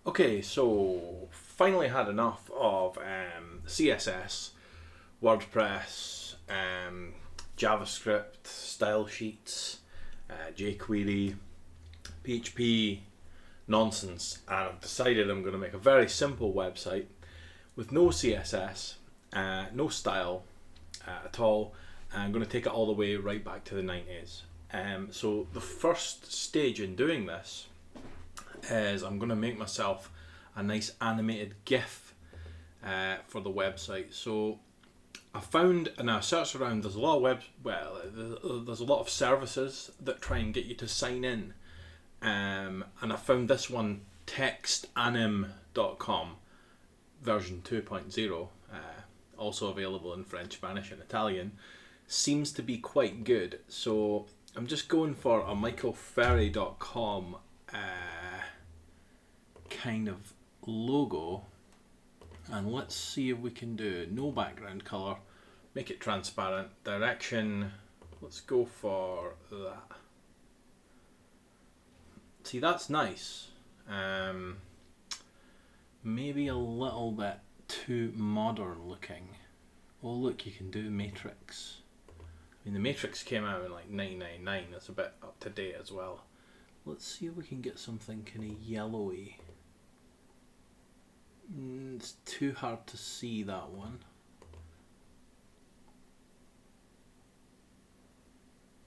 Okay, so finally had enough of CSS, WordPress, JavaScript, style sheets, jQuery, PHP nonsense, and I've decided I'm going to make a very simple website with no CSS, no style at all. I'm going to take it all the way right back to the 90s. So the first stage in doing this is I'm going to make myself a nice animated GIF for the website. So I found, and I searched around, there's a lot of there's a lot of services that try and get you to sign in, and I found this one, textanim.com version 2.0, also available in French, Spanish and Italian, seems to be quite good. So I'm just going for a michaelferry.com kind of logo, and let's see if we can do no background color, make it transparent, direction, let's go for that. See, that's nice. Maybe a little bit too modern looking. Oh look, you can do matrix. I mean, the matrix came out in like 1999, that's a bit up to date as well. Let's see if we can get something kind of yellowy. It's too hard to see, that one.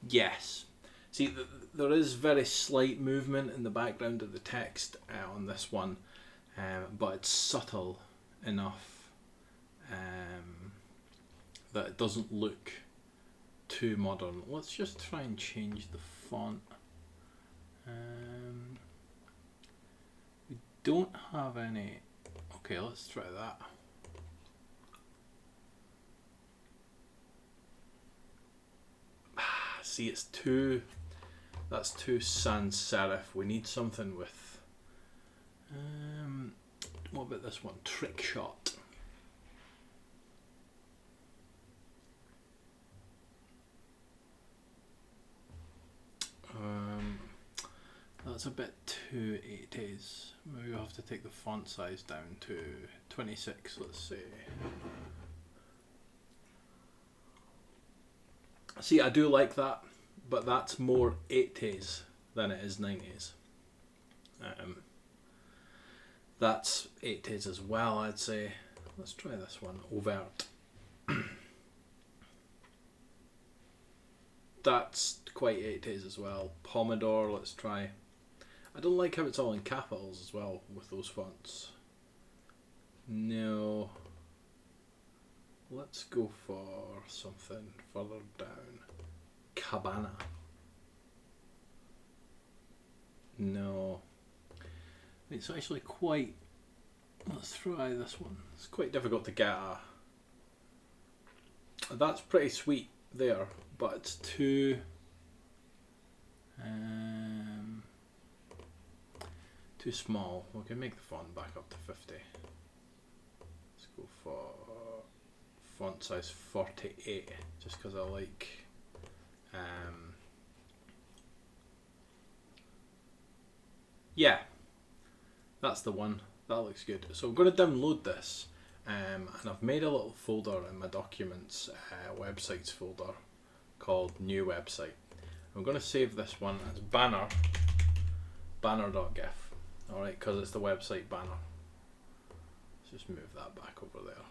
Yes. See, there is very slight movement in the background of the text on this one, but it's subtle enough that it doesn't look too modern. Let's just try and change the font. We don't have any. Okay, let's try that. See, it's too. That's too sans serif. We need something with. What about this one? Trick shot. That's a bit too 80s. Maybe we'll have to take the font size down to 26, let's say. See, I do like that, but that's more 80s than it is 90s. That's 80s as well, I'd say. Let's try this one, overt. That's quite 80s as well. Pomodoro, let's try. I don't like how it's all in capitals as well with those fonts. No. Let's go for something further down. Cabana. No. It's actually quite... Let's try this one. It's quite difficult to get a... That's pretty sweet there, but it's too... too small. We can make the font back up to 50. Let's go for font size 48, just because I like yeah, that's the one. That looks good. So I'm going to download this, and I've made a little folder in my documents websites folder called new website. I'm going to save this one as banner.gif. Alright, because it's the website banner. Let's just move that back over there.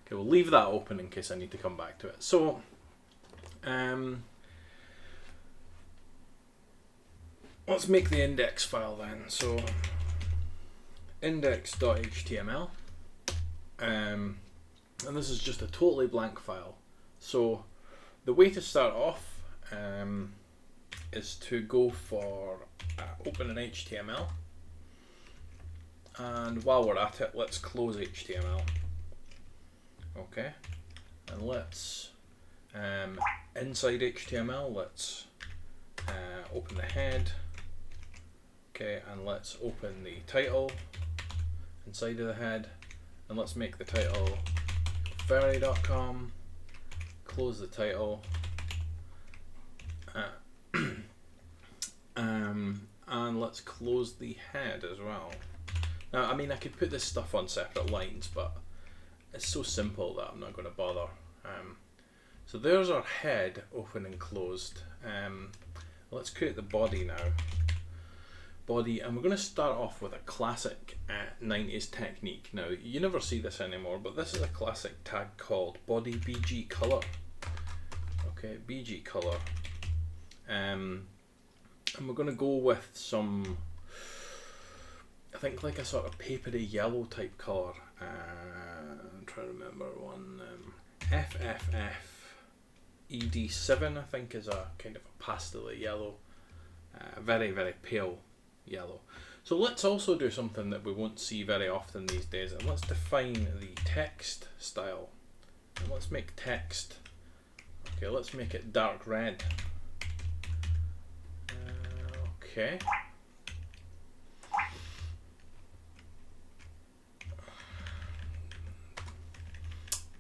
Okay, we'll leave that open in case I need to come back to it. So, let's make the index file then. So, index.html. And this is just a totally blank file. So, the way to start off is to go for open an HTML. And while we're at it, let's close HTML. Okay, and let's inside HTML, let's open the head. Okay, and let's open the title inside of the head, and let's make the title ferry.com. Close the title, and let's close the head as well. Now, I mean, I could put this stuff on separate lines, but it's so simple that I'm not going to bother. So there's our head, open and closed. Let's create the body now. Body, and we're going to start off with a classic 90s technique. Now, you never see this anymore, but this is a classic tag called body BG color. Okay, BG color. And we're going to go with some, I think like a sort of papery yellow type color. I'm trying to remember one. FFF ED7, I think, is a kind of a pastel yellow, very, very pale yellow. So let's also do something that we won't see very often these days, and let's define the text style. And let's make text, okay, let's make it dark red. Okay.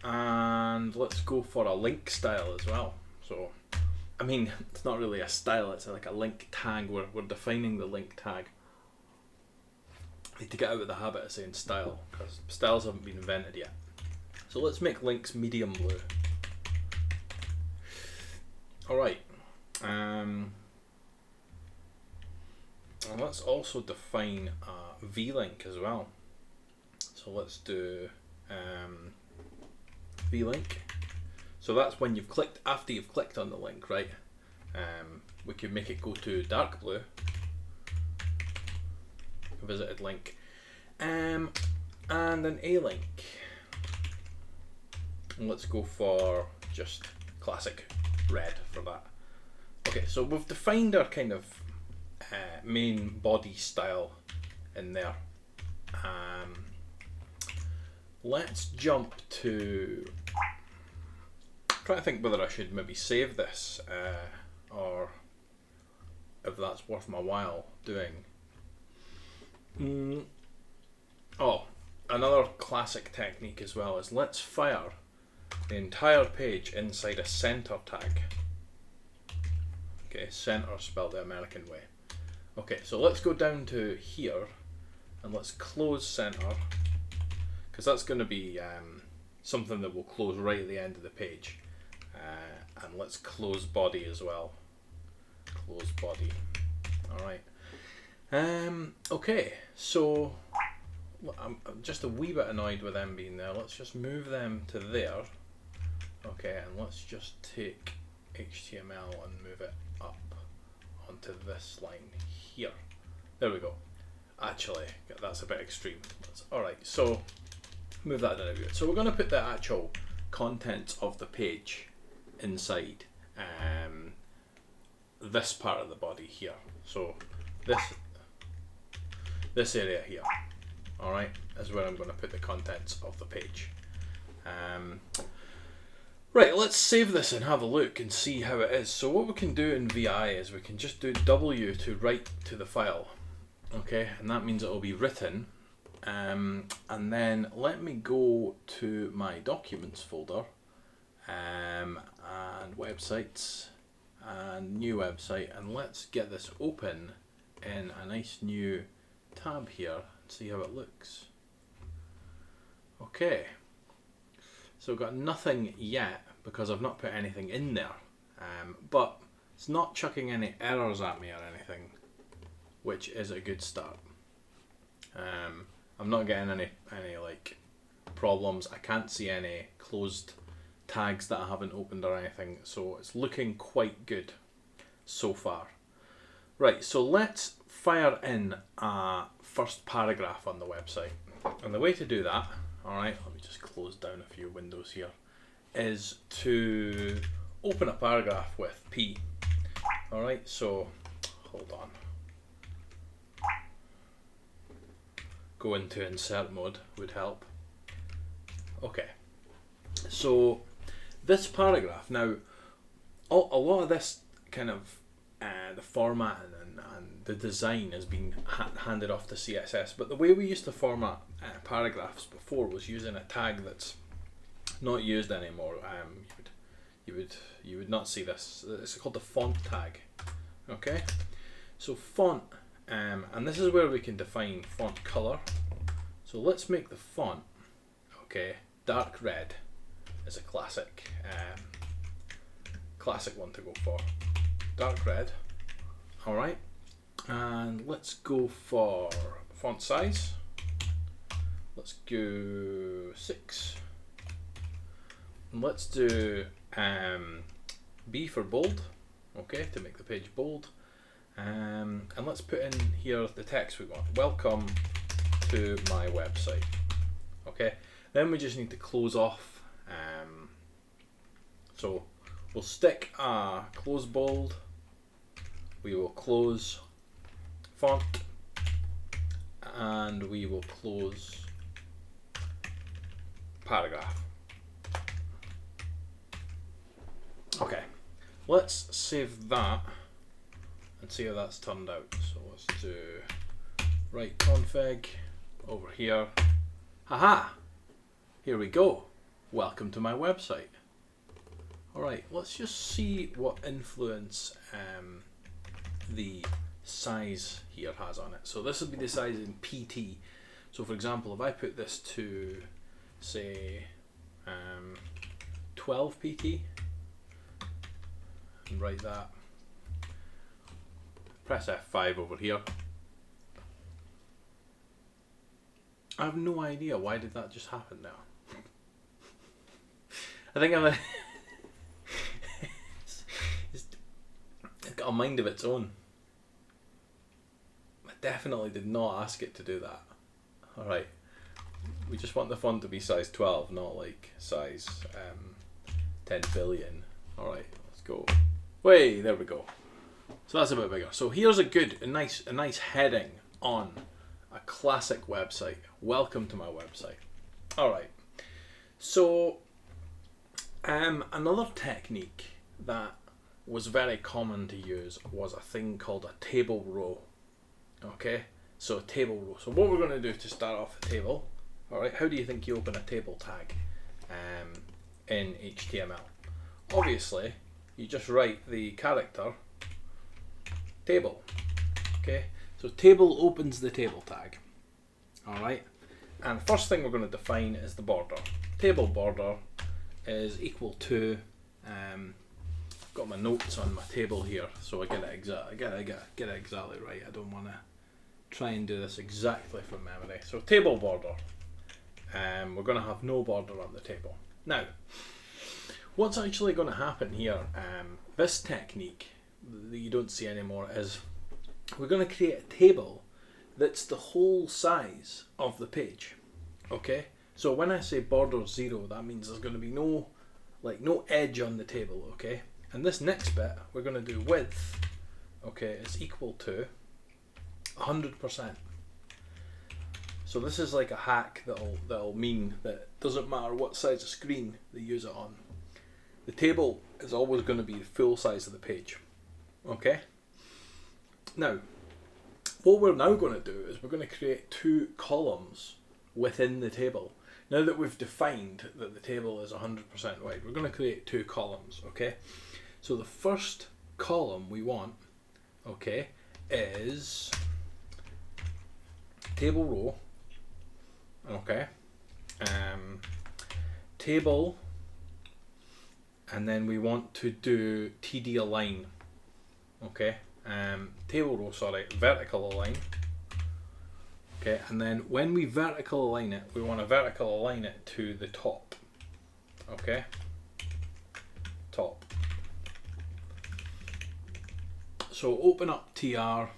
And let's go for a link style as well. So, I mean, it's not really a style, it's like a link tag. We're defining the link tag. I need to get out of the habit of saying style, because styles haven't been invented yet. So let's make links medium blue. Alright. And let's also define a V-link as well. So let's do V-link. So that's when you've clicked, after you've clicked on the link, right? We could make it go to dark blue, visited link, and an A-link. And let's go for just classic red for that. Okay, so we've defined our kind of main body style in there. Let's jump to, try to think whether I should maybe save this or if that's worth my while doing. Oh, another classic technique as well is let's fire the entire page inside a center tag. Okay, center spelled the American way. Okay, so let's go down to here and let's close center, because that's going to be something that will close right at the end of the page. And let's close body as well. Close body. Alright. Okay, so I'm just a wee bit annoyed with them being there. Let's just move them to there. Okay, and let's just take HTML and move it up onto this line here. There we go. Actually, that's a bit extreme. Alright, so move that down a bit. So we're going to put the actual contents of the page inside this part of the body here. So this area here, alright, is where I'm going to put the contents of the page. Right, let's save this and have a look and see how it is. So what we can do in VI is we can just do W to write to the file. Okay, and that means it will be written. And then let me go to my documents folder, and websites, and new website, and let's get this open in a nice new tab here and see how it looks. Okay, so I've got nothing yet because I've not put anything in there, but it's not chucking any errors at me or anything, which is a good start. I'm not getting any like problems. I can't see any closed tags that I haven't opened or anything, so it's looking quite good so far. Right, so let's fire in a first paragraph on the website, and the way to do that, alright, let me just close down a few windows here, is to open a paragraph with P. Alright, so hold on. Go into insert mode would help. Okay, so this paragraph, now a lot of this kind of the format and the design has been handed off to CSS, but the way we used to format paragraphs before was using a tag that's not used anymore. You would not see this. It's called the font tag. Okay, so font, and this is where we can define font color. So let's make the font, okay, dark red is a classic one to go for. Dark red, all right. And let's go for font size. Let's go 6. And let's do B for bold, okay, to make the page bold. And let's put in here the text we want. Welcome to my website. Okay. Then we just need to close off. So we'll stick a close bold. We will close font, and we will close paragraph. Okay, let's save that and see how that's turned out. So let's do right config over here. Haha, here we go. Welcome to my website. Alright, let's just see what influence the size here has on it. So this would be the size in PT. So for example, if I put this to say 12 PT and write that, press F5 over here. I have no idea why did that just happen now. I think it's got a mind of its own. I definitely did not ask it to do that. Alright, we just want the font to be size 12, not like size 10 billion. Alright, let's go. Way, there we go. So that's a bit bigger. So here's a nice heading on a classic website. Welcome to my website. Alright, so another technique that was very common to use was a thing called a table row. Okay, so a table row. So what we're going to do to start off a table, alright, how do you think you open a table tag in HTML? Obviously, you just write the character table. Okay, so table opens the table tag. Alright, and first thing we're going to define is the border. Table border is equal to, got my notes on my table here, so I get it exactly right. I don't want to try and do this exactly from memory. So table border, we're going to have no border on the table. Now, what's actually going to happen here, this technique that you don't see anymore, is we're going to create a table that's the whole size of the page. Okay, so when I say border 0, that means there's going to be no edge on the table. Okay, and this next bit we're going to do width, okay, is equal to 100%. So this is like a hack that'll mean that it doesn't matter what size of screen they use it on, the table is always going to be the full size of the page. Okay, now what we're now going to do is we're going to create 2 columns within the table. Now that we've defined that the table is 100% wide, we're going to create 2 columns. Okay, so the first column we want, okay, is table row. Okay, table, and then we want to do TD align. Okay, table row, sorry, vertical align. Okay, and then when we vertical align it, we want to vertical align it to the top. Okay, top. So open up TR,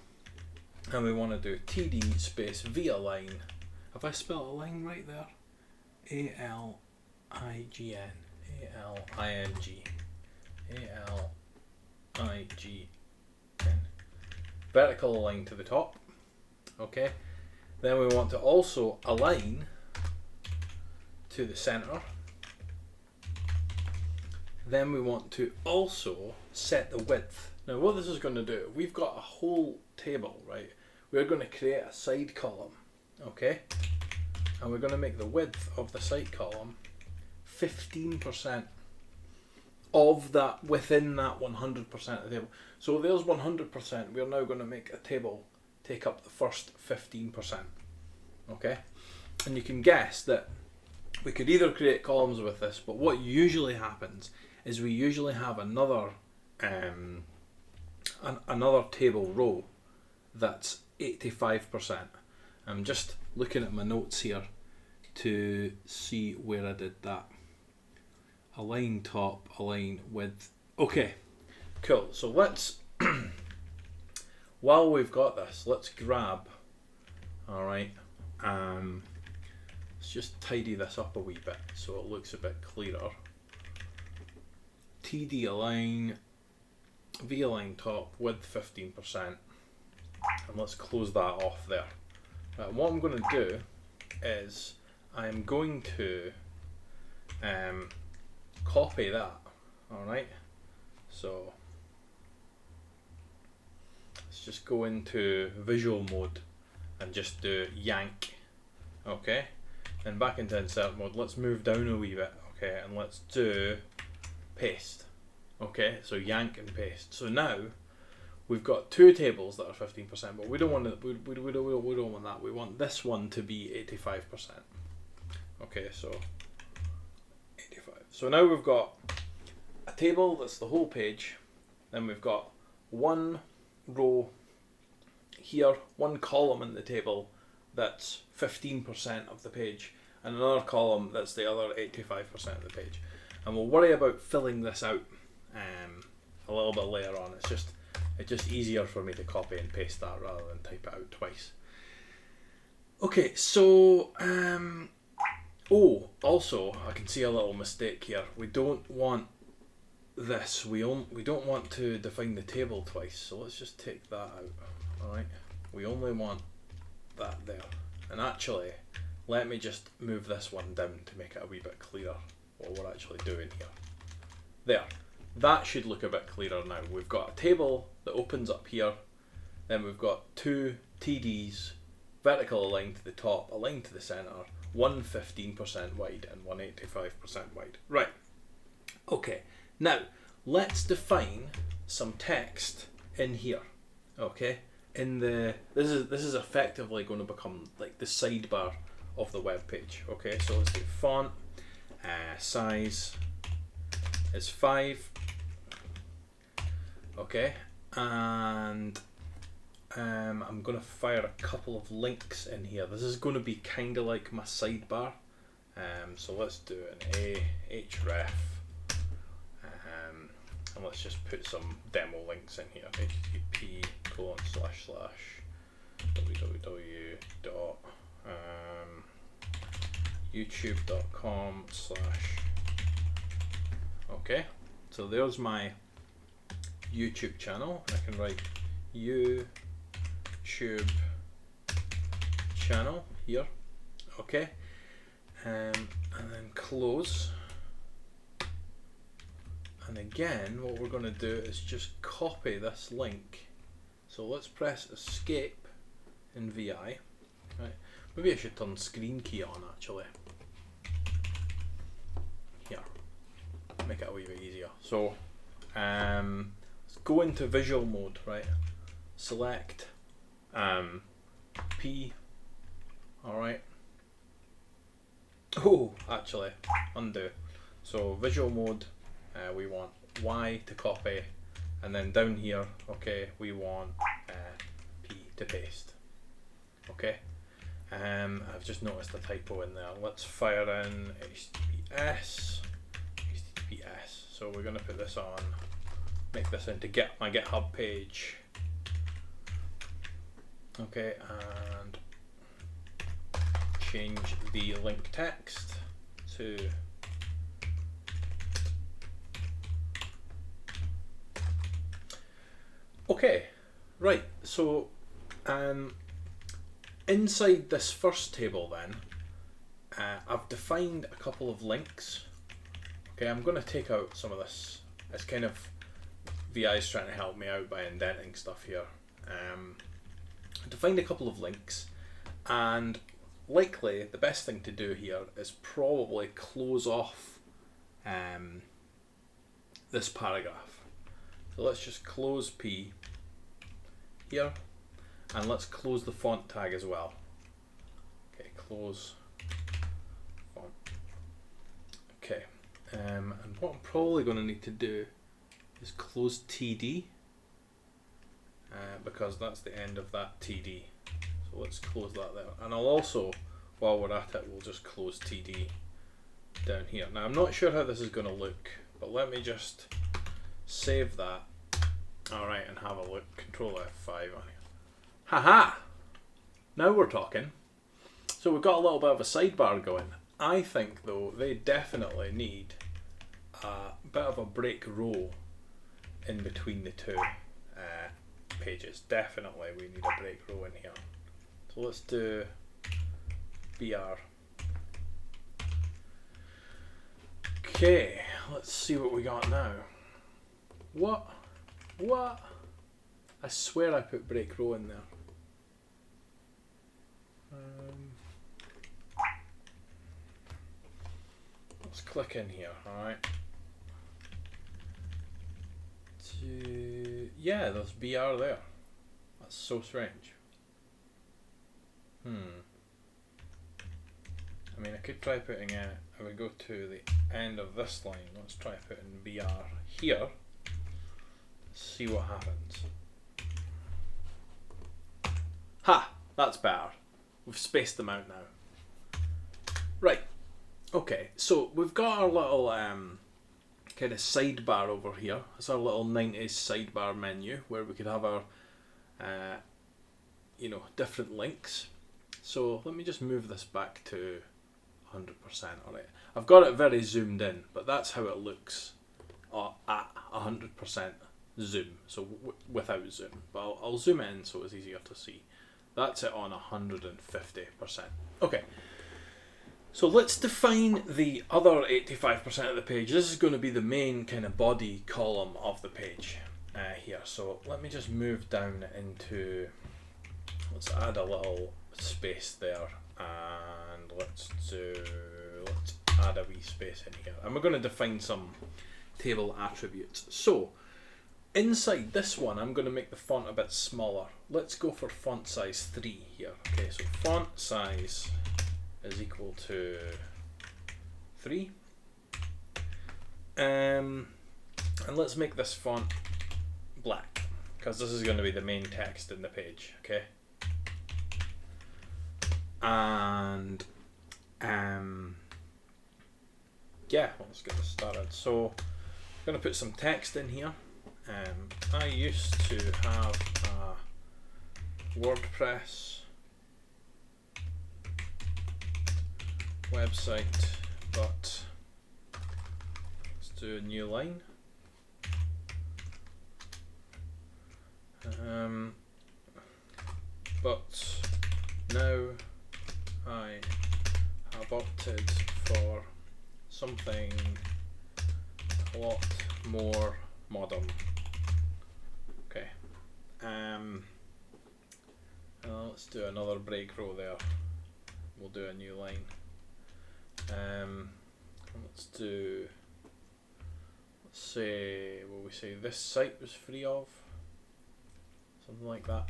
and we want to do TD space V align. Have I spelled align right there? A-L-I-G-N, A-L-I-N-G, A-L-I-G-N. Vertical align to the top. Okay. Then we want to also align to the center. Then we want to also set the width. Now what this is going to do, we've got a whole table, right? We're going to create a side column, okay? And we're going to make the width of the side column 15% of that, within that 100% of the table. So there's 100%, we're now going to make a table take up the first 15%. Okay, And you can guess that we could either create columns with this, but what usually happens is we usually have another another table row that's 85%. I'm just looking at my notes here to see where I did that. Align top, align width. Okay, cool. So let's, while we've got this, let's grab, all right, let's just tidy this up a wee bit so it looks a bit clearer. TD align, V align top, width 15%, and let's close that off there. Right, what I'm going to do is I'm going to copy that, alright, so let's just go into visual mode and just do yank, okay, and back into insert mode. Let's move down a wee bit, okay, and let's do paste, okay, so yank and paste. So now we've got two tables that are 15%, but we don't want to, we don't want that. We want this one to be 85%. Okay, so 85. So now we've got a table that's the whole page, then we've got one row here, one column in the table that's 15% of the page, and another column that's the other 85% of the page. And we'll worry about filling this out a little bit later on. It's just easier for me to copy and paste that rather than type it out twice. Okay, so oh, also I can see a little mistake here. We don't want this. We don't want to define the table twice. So let's just take that out. All right. We only want that there. And actually, let me just move this one down to make it a wee bit clearer what we're actually doing here. There. That should look a bit clearer now. We've got a table that opens up here. Then we've got two TDs, vertical aligned to the top, aligned to the center, one 15% wide and one 85% wide. Right. Okay. Now, let's define some text in here. Okay. This is effectively going to become like the sidebar of the web page. Okay. So let's do font, size is 5. Okay, and I'm going to fire a couple of links in here. This is going to be kind of like my sidebar. So let's do an href, and let's just put some demo links in here. http://www.youtube.com/ okay, so there's my YouTube channel. I can write YouTube channel here, okay, and then close. And again, what we're going to do is just copy this link. So let's press escape in VI. Right. Maybe I should turn screen key on actually. Here, make it a wee bit easier. So let's go into visual mode, right? Select P. All right. Oh, actually, undo. So visual mode, we want Y to copy, and then down here, okay, we want P to paste. Okay. I've just noticed a typo in there. Let's fire in HTTPS. So we're going to put this on, make this into my GitHub page. Okay, and change the link text to okay, right. So inside this first table then, I've defined a couple of links. Okay, I'm going to take out some of this. It's kind of VI's trying to help me out by indenting stuff here. I defined a couple of links, and likely the best thing to do here is probably close off this paragraph. So let's just close P here, and let's close the font tag as well. Okay, close And what I'm probably going to need to do is close TD, because that's the end of that TD. So let's close that there. And I'll also, while we're at it, we'll just close TD down here. Now I'm not sure how this is going to look, but let me just save that. Alright, and have a look. Control F5 on here. Haha! Now we're talking. So we've got a little bit of a sidebar going. I think though they definitely need a bit of a break row in between the two pages. Definitely we need a break row in here. So let's do BR. Okay, let's see what we got now. What? I swear I put break row in there. Let's click in here, alright. Yeah, there's BR there. That's so strange. I mean, I could try putting it, I would go to the end of this line. Let's try putting BR here. See what happens. Ha! That's better. We've spaced them out now. Right. Okay, so we've got our little kind of sidebar over here. It's our little 90s sidebar menu where we could have our different links. So let me just move this back to 100%. Alright, I've got it very zoomed in, but that's how it looks at 100% zoom, so without zoom. But I'll zoom it in so it's easier to see. That's it on 150%. Okay, so let's define the other 85% of the page. This is going to be the main kind of body column of the page here. So let me just move down into, let's add a little space there, and let's add a wee space in here. And we're going to define some table attributes. So inside this one, I'm going to make the font a bit smaller. Let's go for font size 3 here. Okay, so font size is equal to 3. And let's make this font black, because this is going to be the main text in the page, okay? And yeah, let's get this started. So I'm going to put some text in here. I used to have a WordPress website, but let's do a new line. But now I have opted for something a lot more modern. Okay. Let's do another break row there. We'll do a new line. Let's say, will we say this site was free of? Something like that.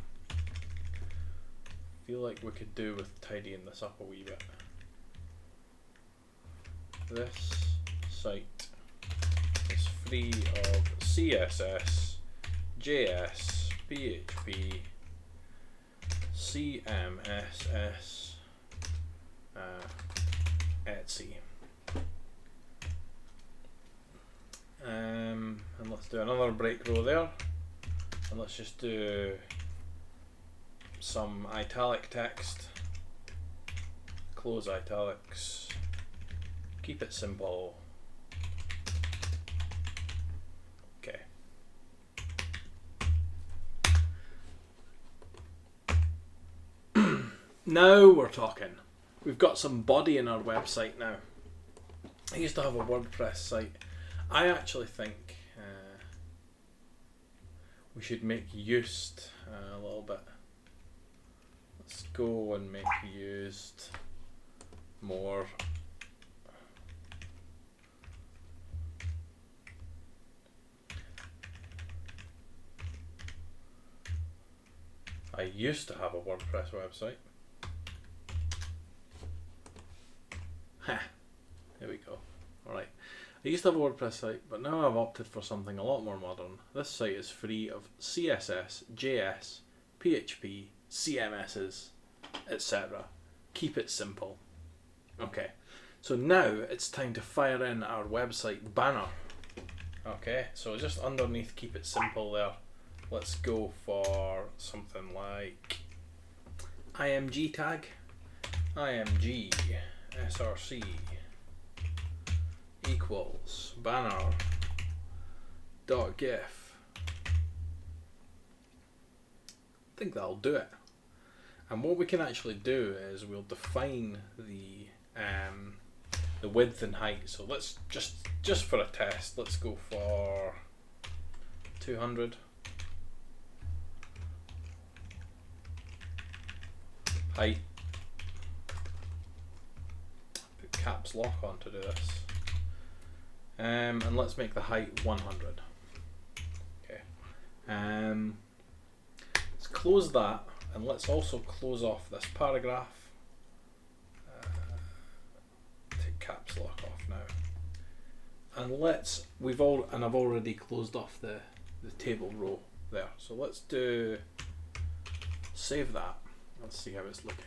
Feel like we could do with tidying this up a wee bit. This site is free of CSS, JS, PHP, CMSS, Etsy. And let's do another break row there, and let's just do some italic text, close italics, keep it simple. Okay. Now we're talking. We've got some body in our website now. I used to have a WordPress site. I actually think we should make used a little bit. Let's go and make used more. I used to have a WordPress website. Here we go. Alright. I used to have a WordPress site, but now I've opted for something a lot more modern. This site is free of CSS, JS, PHP, CMSs, etc. Keep it simple. Okay, so now it's time to fire in our website banner. Okay, so just underneath keep it simple there, let's go for something like IMG tag, IMG src equals banner dot gif. I think that'll do it. And what we can actually do is we'll define the width and height. So let's just for a test, let's go for 200. Height. Put caps lock on to do this. And let's make the height 100. Okay. Let's close that, and let's also close off this paragraph. Take caps lock off now. And I've already closed off the table row there. So let's save that. Let's see how it's looking.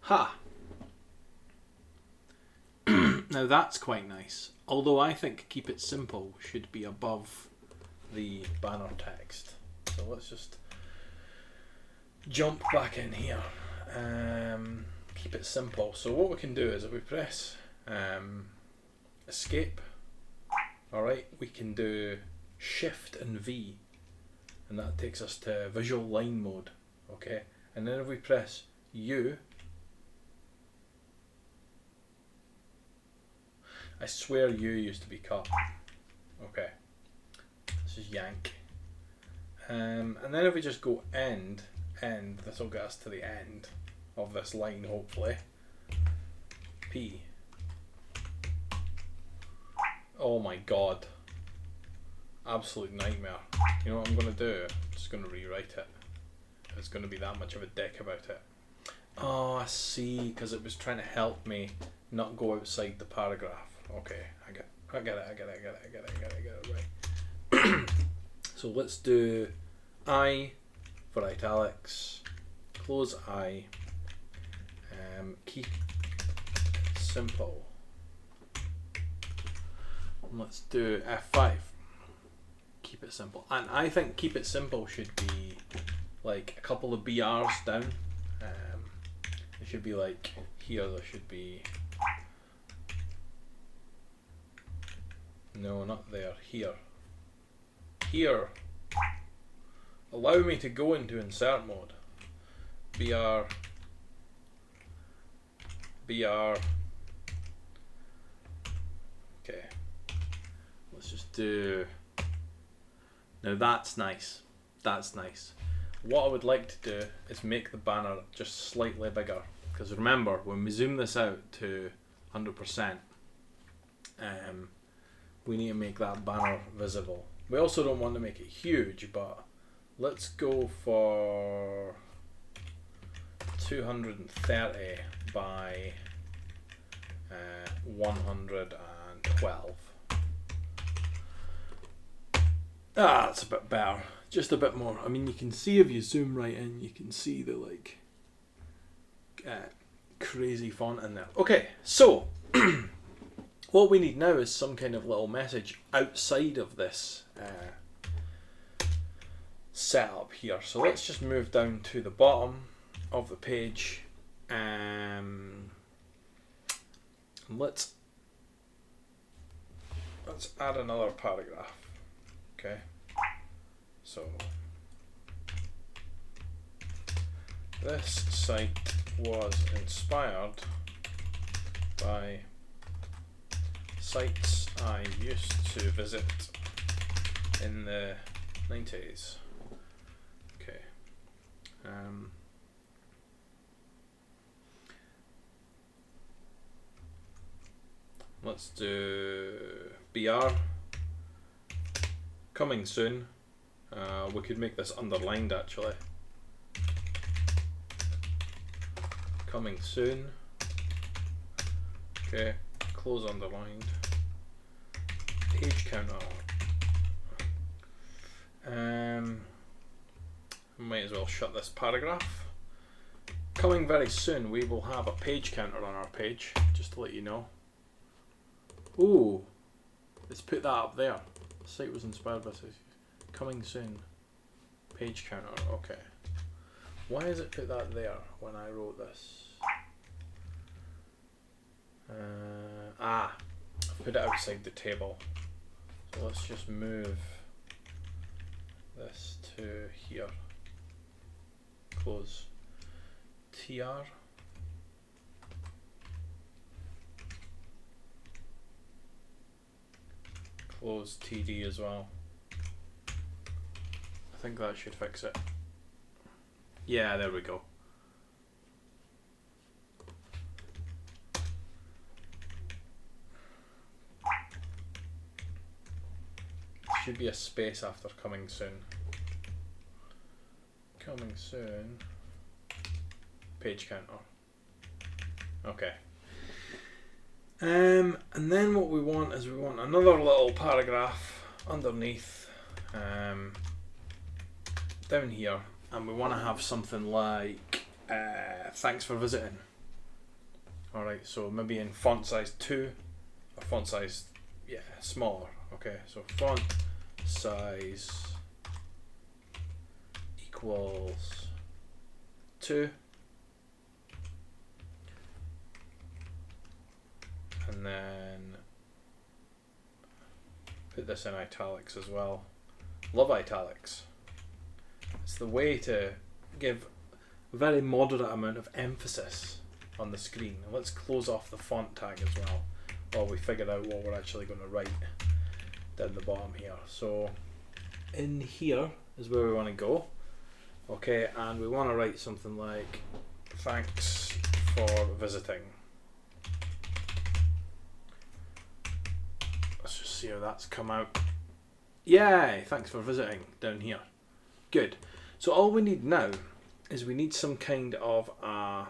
Ha! Now that's quite nice. Although I think keep it simple should be above the banner text. So let's just jump back in here. Keep it simple. So what we can do is if we press escape, alright, we can do Shift and V, and that takes us to visual line mode. Okay, and then if we press U, I swear U used to be cut. Okay, this is yank. And then if we just go end, this will get us to the end of this line, hopefully. P. Oh my god. Absolute nightmare. You know what I'm going to do? I'm just going to rewrite it. It's going to be that much of a dick about it. Oh, I see, because it was trying to help me not go outside the paragraph. Okay, I get it, right. So let's do I for italics, close I, keep simple. And let's do F5, keep it simple. And I think keep it simple should be like a couple of BRs down. It should be like here, there should be, no, not there, here. Here. Allow me to go into insert mode. BR. Okay. Let's just do. Now that's nice. That's nice. What I would like to do is make the banner just slightly bigger. Because remember, when we zoom this out to 100%, we need to make that banner visible. We also don't want to make it huge, but let's go for 230 by 112. That's a bit better. Just a bit more. I mean, you can see if you zoom right in, you can see the like crazy font in there. Okay, so what we need now is some kind of little message outside of this setup here. So let's just move down to the bottom of the page. Let's add another paragraph. Okay, so this site was inspired by sites I used to visit in the 90s. Okay. Let's do BR. Coming soon. We could make this underlined actually. Coming soon. Okay, close underlined. page counter. Might as well shut this paragraph. Coming very soon, we will have a page counter on our page, just to let you know. Ooh, let's put that up there. The site was inspired by this. Coming soon, page counter. Okay. Why has it put that there when I wrote this? I put it outside the table. So let's just move this to here. Close TR. Close TD as well. I think that should fix it. Yeah, there we go. Should be a space after coming soon. Coming soon. Page counter. Okay. And then what we want is we want another little paragraph underneath down here, and we want to have something like thanks for visiting. Alright, so maybe in font size 2 or font size smaller. Okay, so font size equals 2, and then put this in italics as well. Love italics. It's the way to give a very moderate amount of emphasis on the screen. And let's close off the font tag as well while we figure out what we're actually going to write down the bottom here. So in here is where we want to go. Okay, and we want to write something like thanks for visiting. Let's just see how that's come out. Yay, thanks for visiting down here. Good. So all we need now is we need some kind of a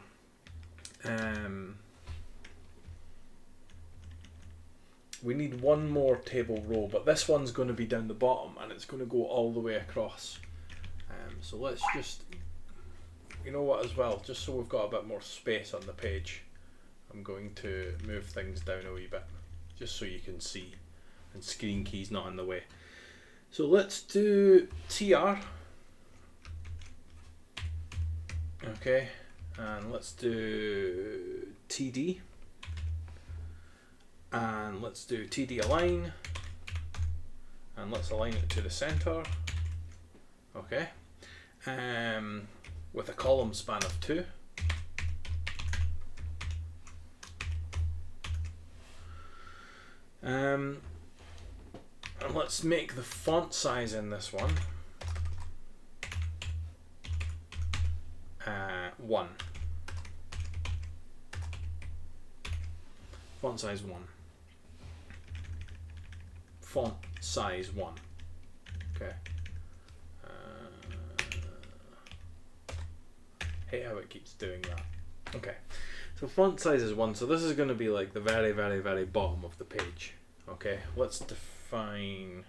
we need one more table row, but this one's going to be down the bottom and it's going to go all the way across. So let's just, you know what, as well, just so we've got a bit more space on the page, I'm going to move things down a wee bit, just so you can see, and screen keys not in the way. So let's do TR. Okay, and let's do TD, and let's do TD align, and let's align it to the center. Okay, with a column span of 2. And let's make the font size in this one 1. Font size 1. Font size 1. Okay. Hate how it keeps doing that. Okay. So font size is 1. So this is going to be like the very, very, very bottom of the page. Okay. Let's define.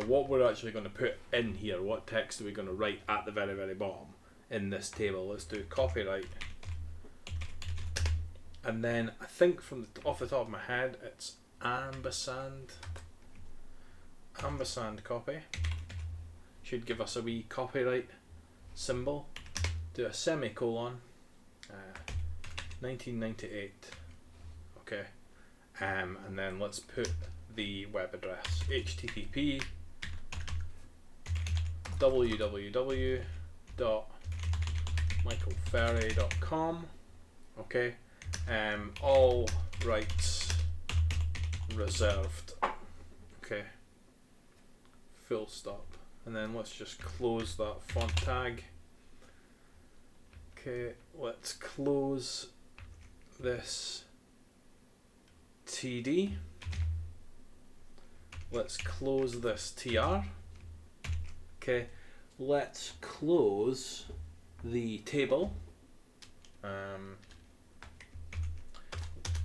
What we're actually going to put in here, what text are we going to write at the very, very bottom in this table. Let's do copyright, and then I think off the top of my head it's ampersand copy. Should give us a wee copyright symbol. Do a semicolon, 1998. Okay, and then let's put the web address, http www.michaelferry.com. Okay, all rights reserved. Okay, full stop, and then let's just close that font tag. Okay, let's close this TD. Let's close this TR. Okay, let's close the table.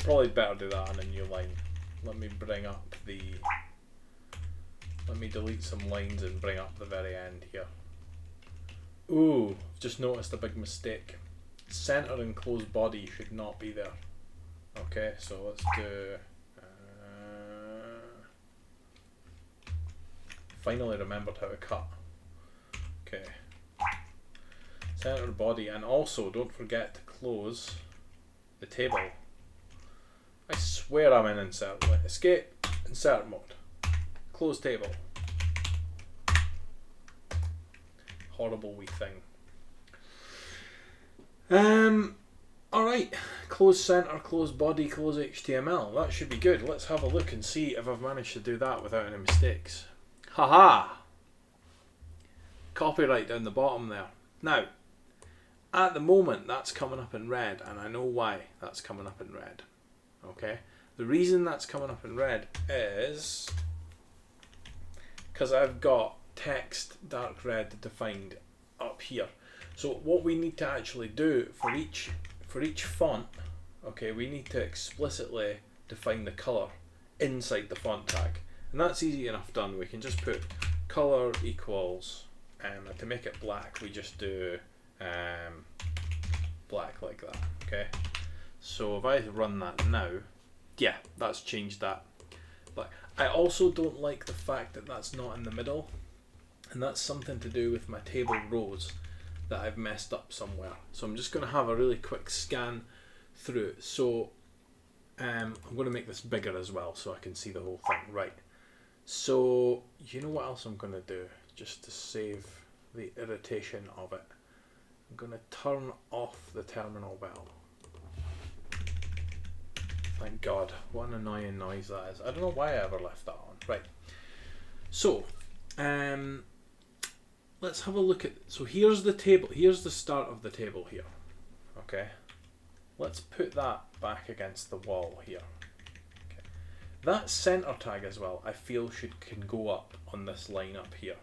Probably better do that on a new line. Let me bring up the, let me delete some lines and bring up the very end here. Ooh, just noticed a big mistake. Center and closed body should not be there. Okay, so let's do, finally remembered how to cut. Okay, center body, and also don't forget to close the table. I swear I'm in insert, escape, insert mode, close table. Horrible wee thing. Alright, close center, close body, close HTML. That should be good. Let's have a look and see if I've managed to do that without any mistakes. Haha! Copyright down the bottom there. Now, at the moment that's coming up in red, and I know why that's coming up in red. Okay? The reason that's coming up in red is because I've got text dark red defined up here. So what we need to actually do for each font, okay, we need to explicitly define the color inside the font tag, and that's easy enough done. We can just put color equals, and to make it black we just do black like that. Okay, so if I run that now, yeah, that's changed that. But I also don't like the fact that that's not in the middle, and that's something to do with my table rows that I've messed up somewhere. So I'm just going to have a really quick scan through. So I'm going to make this bigger as well so I can see the whole thing. Right. So you know what else I'm going to do just to save the irritation of it? I'm going to turn off the terminal bell. Thank God. What an annoying noise that is. I don't know why I ever left that on. Right. So let's have a look at, so here's the table, here's the start of the table here. Okay, let's put that back against the wall here. Okay, that center tag as well I feel can go up on this line up here.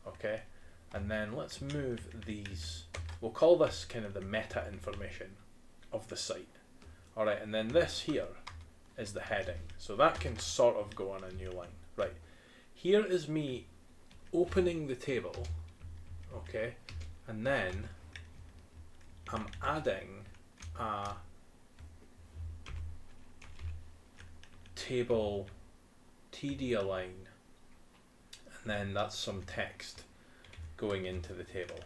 Okay, and then let's move these, we'll call this kind of the meta information of the site. Alright, and then this here is the heading, so that can sort of go on a new line. Right, here is me opening the table, okay, and then I'm adding a table TD align, and then that's some text going into the table.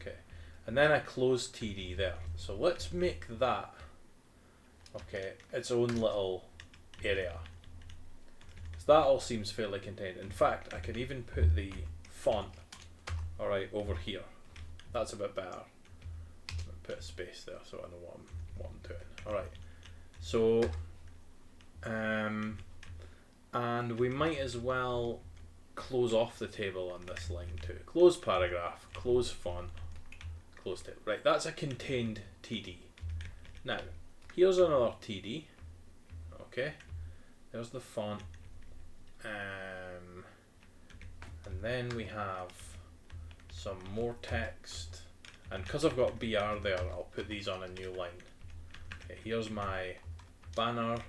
Okay, and then I close TD there. So let's make that, okay, its own little area. So that all seems fairly contained. In fact, I could even put the font, alright, over here. That's a bit better. Put a space there so I know what I'm doing. Alright, so and we might as well close off the table on this line too. Close paragraph, close font, close table. Right, that's a contained TD. Now, here's another TD. Okay, there's the font. And then we have some more text, and because I've got BR there, I'll put these on a new line. Okay, here's my banner,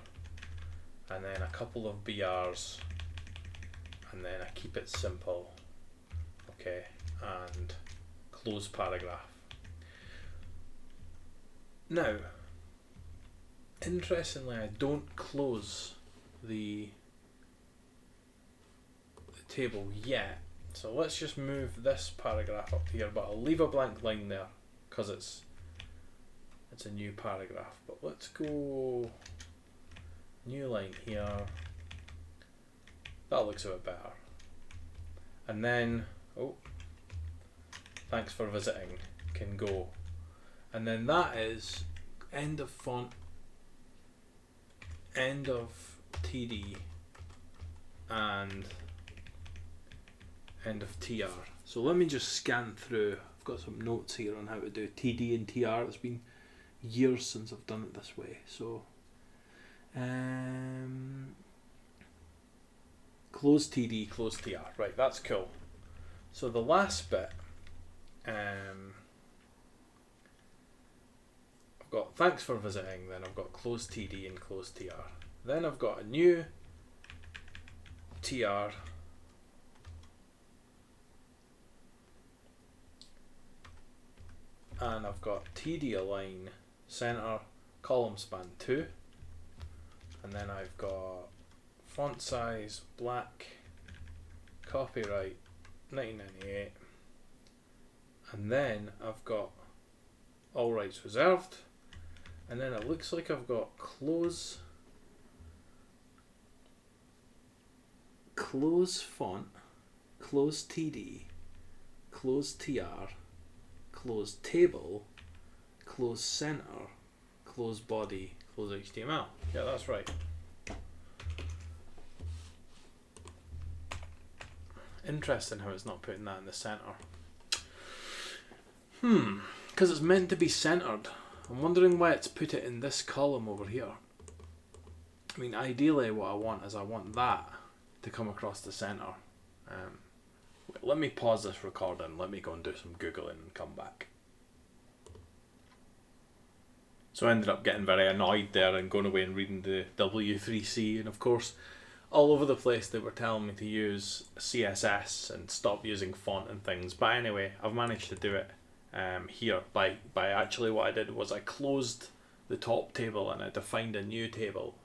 and then a couple of BRs, and then I keep it simple. Okay, and close paragraph. Now, interestingly, I don't close the table yet, so let's just move this paragraph up here, but I'll leave a blank line there because it's a new paragraph. But let's go new line here. That looks a bit better. And then, oh, thanks for visiting, can go. And then that is end of font, end of TD, and end of TR. So let me just scan through. I've got some notes here on how to do TD and TR. It's been years since I've done it this way. So close TD, close TR. Right, that's cool. So the last bit, I've got thanks for visiting. Then I've got close TD and close TR. Then I've got a new TR. And I've got TD align center column span 2. And then I've got font size black, copyright 1998. And then I've got all rights reserved. And then it looks like I've got close font, close TD, close TR, close table, close center, close body, close HTML. Yeah, that's right. Interesting how it's not putting that in the center. Because it's meant to be centered. I'm wondering why it's put it in this column over here. I mean, ideally what I want is I want that to come across the center. Wait, let me pause this recording. Let me go and do some Googling and come back. So I ended up getting very annoyed there and going away and reading the W3C, and of course all over the place they were telling me to use CSS and stop using font and things. But anyway, I've managed to do it here by actually what I did was I closed the top table and I defined a new table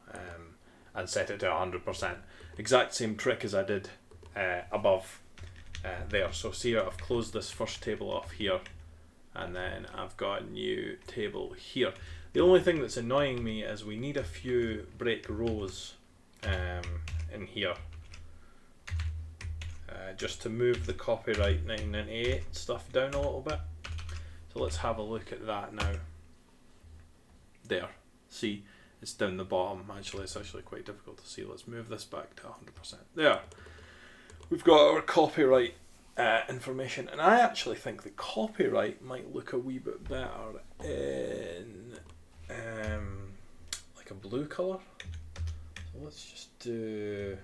and set it to 100%. Exact same trick as I did above there. So see, I've closed this first table off here, and then I've got a new table here. The only thing that's annoying me is we need a few break rows in here just to move the copyright 1998 stuff down a little bit. So let's have a look at that now. There, see, it's down the bottom. Actually, it's actually quite difficult to see. Let's move this back to 100%. There, we've got our copyright information, and I actually think the copyright might look a wee bit better in like a blue color. So let's just do,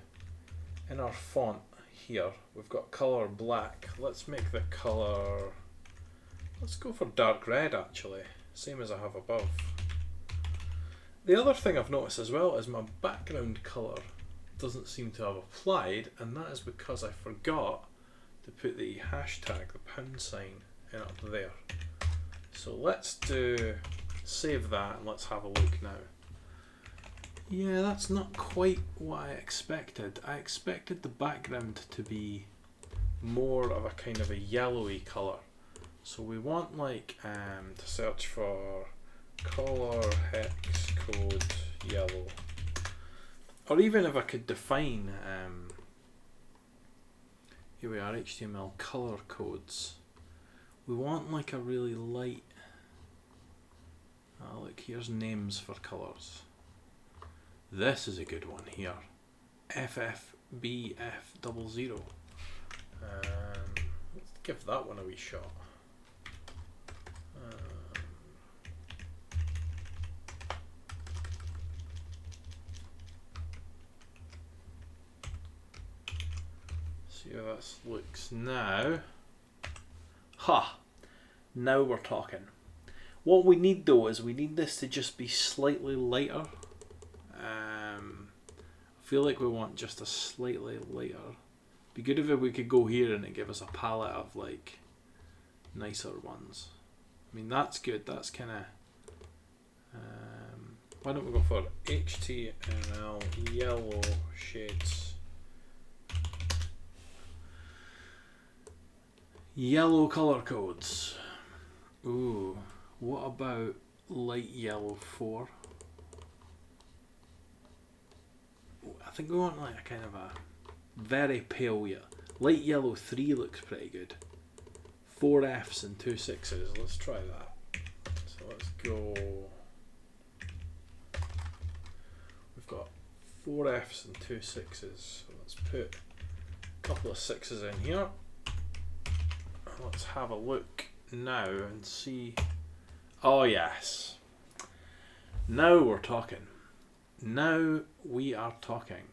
in our font here, we've got color black. Let's make the color, let's go for dark red actually, same as I have above. The other thing I've noticed as well is my background color doesn't seem to have applied, and that is because I forgot to put the hashtag, the pound sign, in up there. So let's save that and let's have a look now. Yeah, that's not quite what I expected. I expected the background to be more of a kind of a yellowy color. So we want like to search for color hex code yellow, or even if I could define here we are, HTML color codes. We want like a really light, look, here's names for colors. This is a good one here, FFBF00. Let's give that one a wee shot. See how this looks now. Ha! Now we're talking. What we need though is we need this to just be slightly lighter. I feel like we want just a slightly lighter. Be good if we could go here and it give us a palette of like nicer ones. I mean, that's good. That's kind of. Why don't we go for HTML yellow shades? Yellow color codes. Ooh, what about light yellow 4? I think we want like a kind of a very pale yellow. Light yellow 3 looks pretty good. 4 Fs and 2 6s. Let's try that. So let's go. We've got 4 Fs and 2 6s. So let's put a couple of 6s in here. Let's have a look now and see. Oh yes. Now we're talking. Now we are talking.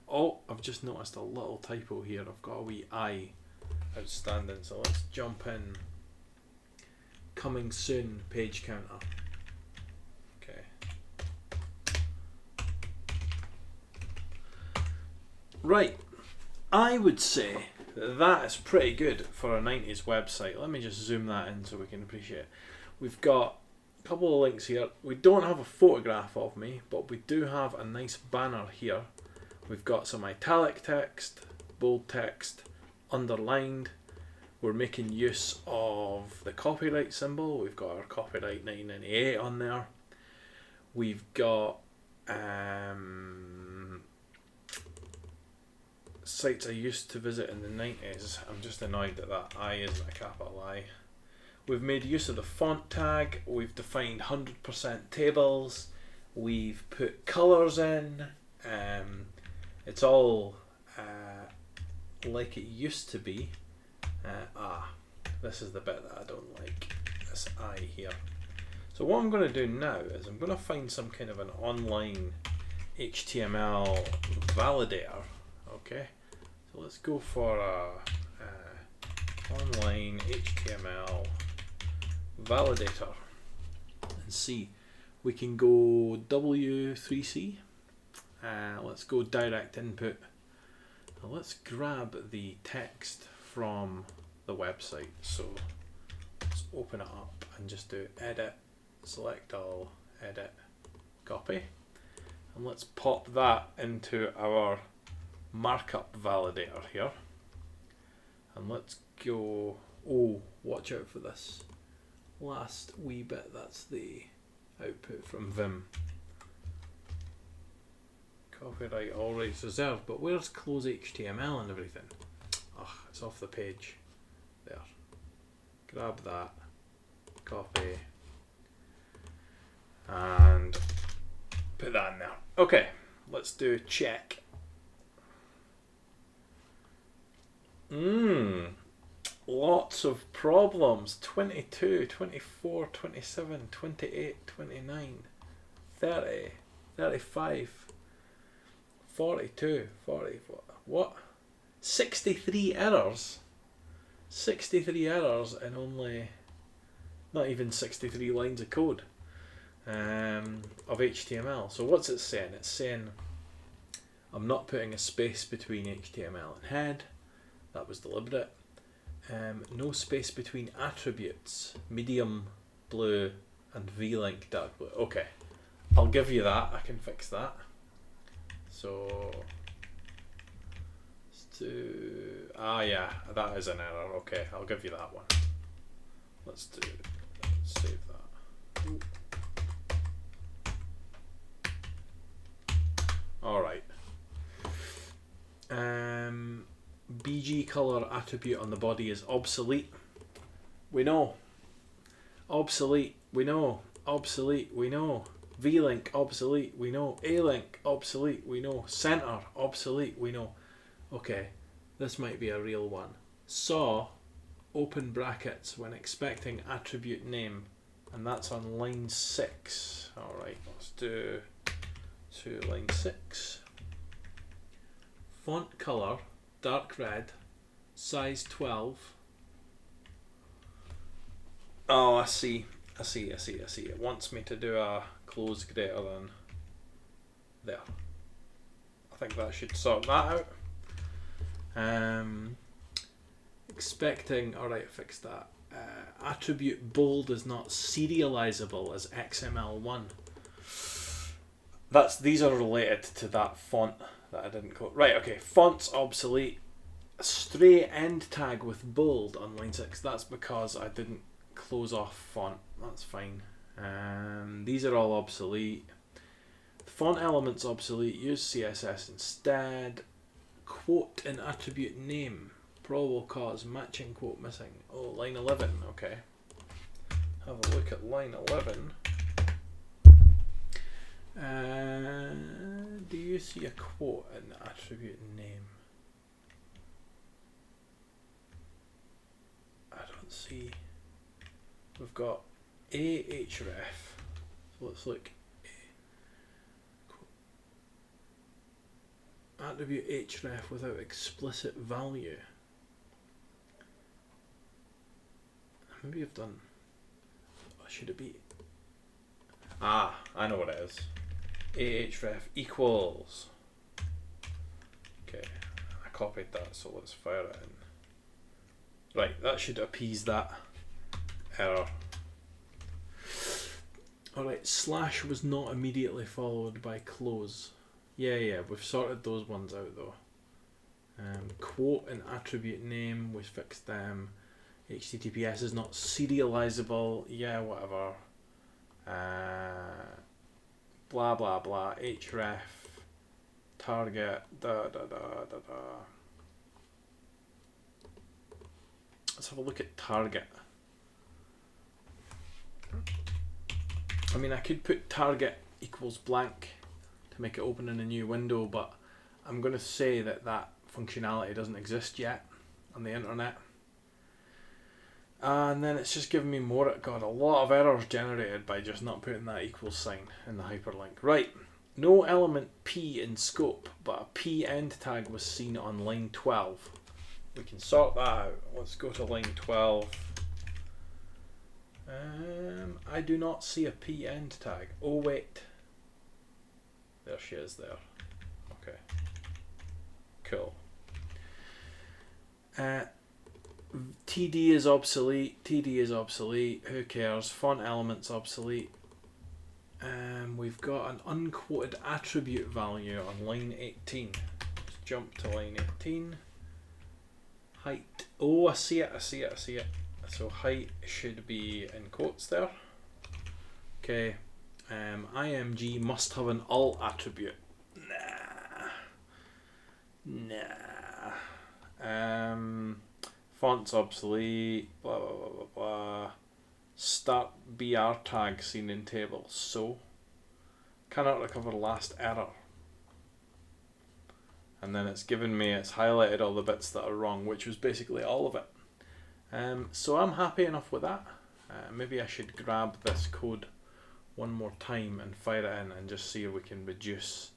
Oh, I've just noticed a little typo here. I've got a wee I outstanding. So let's jump in coming soon page counter. Okay. Right, I would say that is pretty good for a 90s website. Let me just zoom that in so we can appreciate it. We've got a couple of links here. We don't have a photograph of me, but we do have a nice banner here. We've got some italic text, bold text, underlined. We're making use of the copyright symbol. We've got our copyright 1998 on there. We've got sites I used to visit in the 90s. I'm just annoyed that that I isn't a capital I. We've made use of the font tag. We've defined 100% tables. We've put colours in. It's all like it used to be. This is the bit that I don't like. This I here. So what I'm going to do now is I'm going to find some kind of an online HTML validator. Okay, so let's go for a online HTML validator and see. We can go W3C. Let's go direct input. Now let's grab the text from the website. So let's open it up and just do edit, select all, edit, copy. And let's pop that into our markup validator here. And let's go, oh, watch out for this last wee bit, that's the output from Vim. Copyright all rights reserved, but where's close HTML and everything? Oh, it's off the page. There. Grab that, copy, and put that in there. Okay, let's do check. Lots of problems. 22, 24, 27, 28, 29, 30, 35, 42, 44. What? 63 errors. 63 errors in only not even 63 lines of code of HTML. So what's it saying? It's saying I'm not putting a space between HTML and head. That was deliberate. No space between attributes, medium blue and v-link dark blue. Okay, I'll give you that. I can fix that. So let's do, yeah, that is an error. Okay, I'll give you that one. Let's save that. Ooh. All right. BG color attribute on the body is obsolete. We know. Obsolete. We know. Obsolete. We know. V-link obsolete. We know. A-link obsolete. We know. Center obsolete. We know. Okay, this might be a real one. Saw open brackets when expecting attribute name, and that's on line 6. All right, let's do to line 6. Font color dark red, size 12. Oh, I see. It wants me to do a close greater than there. I think that should sort that out. Expecting, alright, fix that. Attribute bold is not serializable as XML1. These are related to that font that I didn't quote. Right, okay, font's obsolete. Stray end tag with bold on line 6. That's because I didn't close off font. That's fine. These are all obsolete. Font element's obsolete. Use CSS instead. Quote in attribute name. Probable cause matching quote missing. Oh, line 11. Okay. Have a look at line 11. Do you see a quote in the attribute name? I don't see. We've got ahref. So let's look. Attribute href without explicit value. Maybe I've done. should it be? Ah, I know what it is. ahref equals. Okay, I copied that, so let's fire it in. Right, that should appease that error. Alright, slash was not immediately followed by close. Yeah, we've sorted those ones out though. Quote and attribute name, we fixed them. HTTPS is not serializable. Yeah, whatever. Blah blah blah. href target Let's have a look at target. I mean, I could put target equals blank to make it open in a new window, but I'm going to say that that functionality doesn't exist yet on the internet. And then it's just giving me more. God, a lot of errors generated by just not putting that equals sign in the hyperlink. Right, no element P in scope, but a P end tag was seen on line 12. We can sort that out. Let's go to line 12. I do not see a P end tag. Oh wait, there she is there. Okay, cool. TD is obsolete. TD is obsolete. Who cares? Font element's obsolete. We've got an unquoted attribute value on line 18. Let's jump to line 18. Height. Oh, I see it. So height should be in quotes there. Okay. IMG must have an alt attribute. Nah. Font's obsolete. Blah blah blah blah blah. Start BR tag seen in table. So cannot recover last error. And then it's given me, it's highlighted all the bits that are wrong, which was basically all of it. So I'm happy enough with that. Maybe I should grab this code one more time and fire it in and just see if we can reduce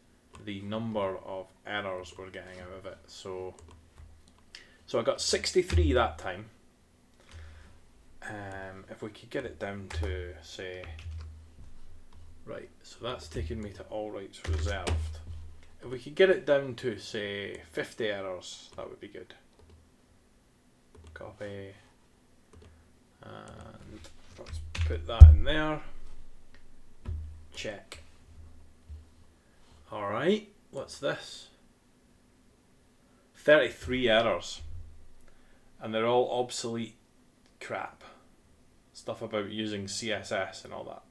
the number of errors we're getting out of it. So I got 63 that time. If we could get it down to, say, right, so that's taken me to all rights reserved. If we could get it down to, say, 50 errors, that would be good. Copy. And let's put that in there. Check. Alright, what's this? 33 errors. And they're all obsolete crap. Stuff about using CSS and all that.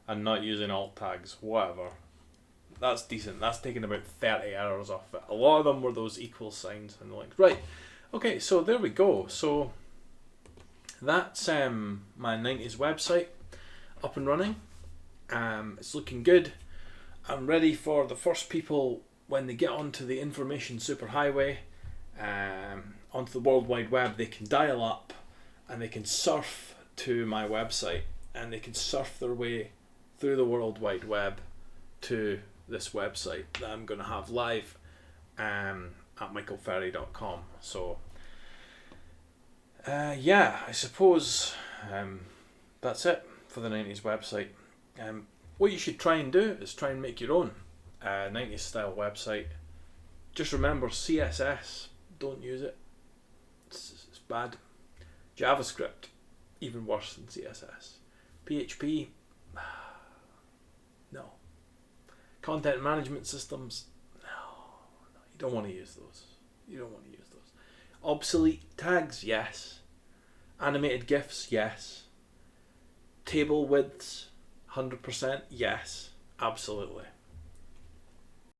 And not using alt tags, whatever. That's decent. That's taken about 30 errors off it. A lot of them were those equal signs and the like. Right. Okay, so there we go. So that's my 90s website up and running. It's looking good. I'm ready for the first people when they get onto the information superhighway, onto the World Wide Web. They can dial up and they can surf to my website and they can surf their way through the World Wide Web to this website that I'm going to have live at michaelferry.com. So yeah, I suppose that's it for the 90s website. What you should try and do is try and make your own 90s style website. Just remember CSS, don't use it. It's bad. JavaScript, even worse than CSS. PHP, no. Content management systems, no, you don't want to use those. Obsolete tags, yes. Animated GIFs, yes. Table widths, 100%, yes, absolutely.